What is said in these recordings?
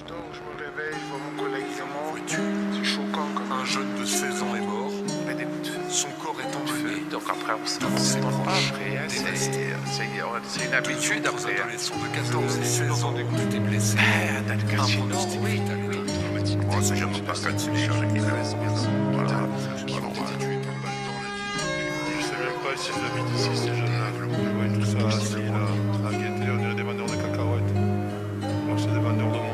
Je dors, je me réveille, je vois mon collègue qui est mort. C'est choquant quand même. Un jeune de 16 ans est mort. Mais des coups de feu. Son corps est emmené. Donc après, on s'en pas après. Hein, c'est une habitude Deux après. adolescents de 14 et 16 ans ont été blessés. Dans le quartier nord, oui. Bon, c'est jamais pas quand c'est les gens qui connaissent bien. Voilà, c'est pas normal. Je sais même pas s'ils habitent ici, ces jeunes-là, le bourgeois et tout ça, assis là, à guetter, on dirait des vendeurs de cacahuètes. Alors c'est des vendeurs de mort.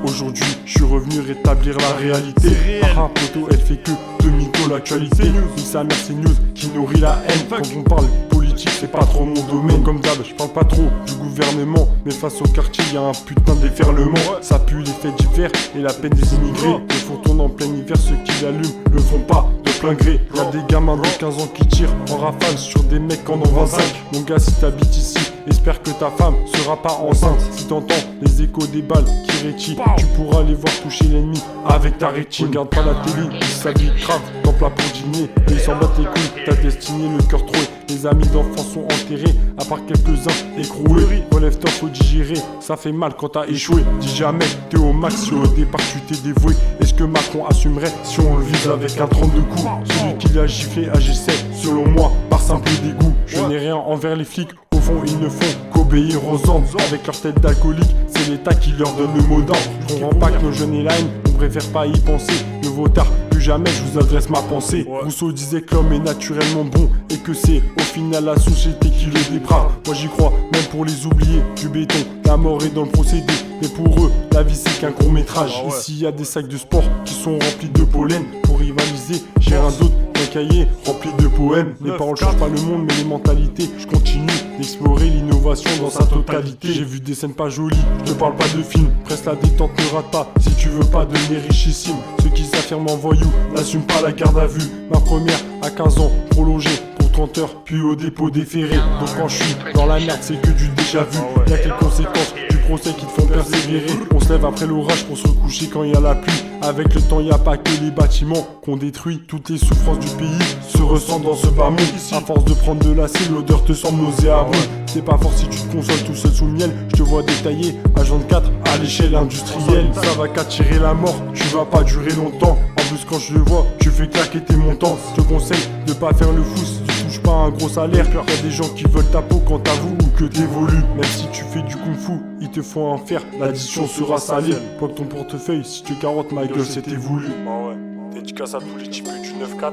Aujourd'hui, je suis revenu rétablir la réalité. Ah, poto, elle fait que de mytho l'actualité. Ni sa mère, c'est news qui nourrit la haine. Quand on parle politique, c'est pas trop mon domaine. Comme d'hab, je parle pas trop du gouvernement. Mais face au quartier, y a un putain de déferlement. Ça pue les faits divers et la peine des immigrés. Le font tourner en plein hiver, ceux qui l'allument le font pas de plein gré. Y'a des gamins de 15 ans qui tirent en rafale sur des mecs en ont 25. Mon gars, si t'habites ici, espère que ta femme sera pas enceinte. Si t'entends les échos des balles qui rétillent, tu pourras les voir toucher l'ennemi avec ta rétine. Regarde pas la télé, ils s'habillent grave dans plat pour dîner. Et ils s'en battent les couilles, ta destinée, le cœur troué. Les amis d'enfants sont enterrés, à part quelques-uns écroués. Relève-toi, faut digérer, ça fait mal quand t'as échoué. Dis jamais, t'es au max si au départ tu t'es dévoué. Est-ce que Macron assumerait si on le vise avec un 32 coups? Celui qui l'a giflé agissait, selon moi, par simple dégoût. Je n'ai rien envers les flics, au fond ils ne font qu'obéir aux ordres. Avec leur tête d'alcoolique, c'est l'État qui leur donne le mot d'ordre. Je comprends pas que nos jeunes aient la haine, on préfère pas y penser. Mieux vaut tard que jamais, je vous adresse ma pensée. Rousseau disait que l'homme est naturellement bon et que c'est au final la société qui le déprave. Moi j'y crois, même pour les oubliés du béton, la mort est dans le procédé. Mais pour eux, la vie c'est qu'un court métrage. Ici y a des sacs de sport qui sont remplis de pollen. Pour rivaliser, j'ai un d'autre qu'un cahier rempli de poèmes. Les paroles changent pas le monde mais les mentalités. Je continue d'explorer l'innovation dans sa totalité. J'ai vu des scènes pas jolies, je te parle pas de film. Presse la détente, ne rate pas si tu veux pas devenir richissime. Ceux qui s'affirment en voyous n'assument pas la garde à vue. Ma première à 15 ans, prolongée pour 30 heures, puis au dépôt déféré. Donc quand je suis dans la merde, c'est que du déjà vu. Y'a quelques conséquences du procès qui te font persévérer. On se lève après l'orage pour se recoucher quand y a la pluie. Avec le temps, y a pas que les bâtiments qu'on détruit. Toutes les souffrances du pays se ressentent dans ce bas monde. À force de prendre de l'acide, l'odeur te semble nauséabonde. C'est pas fort si tu te consoles tout seul sous le miel. Je te vois détaillé à 24 à l'échelle industrielle. Ça va qu'attirer la mort, tu vas pas durer longtemps. En plus quand je le vois, tu fais claquer tes montants. Je te conseille de pas faire le fou si tu touches pas un gros salaire. Y'a des gens qui veulent ta peau quand t'avoues ou que t'évolues. Même si tu fais du kung fu, ils te font un fer, l'addition sera salée. Poque ton portefeuille, si tu carottes ma gueule c'était voulu. Ah ouais, dédicace à tous les types du 9-4.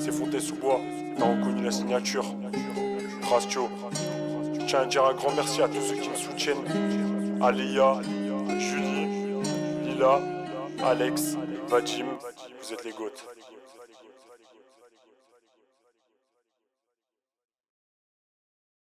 C'est Fontaine-sous-Bois, t'as reconnu la signature. Rastio. Je tiens à dire un grand merci à tous ceux qui me soutiennent. À Léa, Julie, Lila, Alex, Vadim, vous êtes les goats.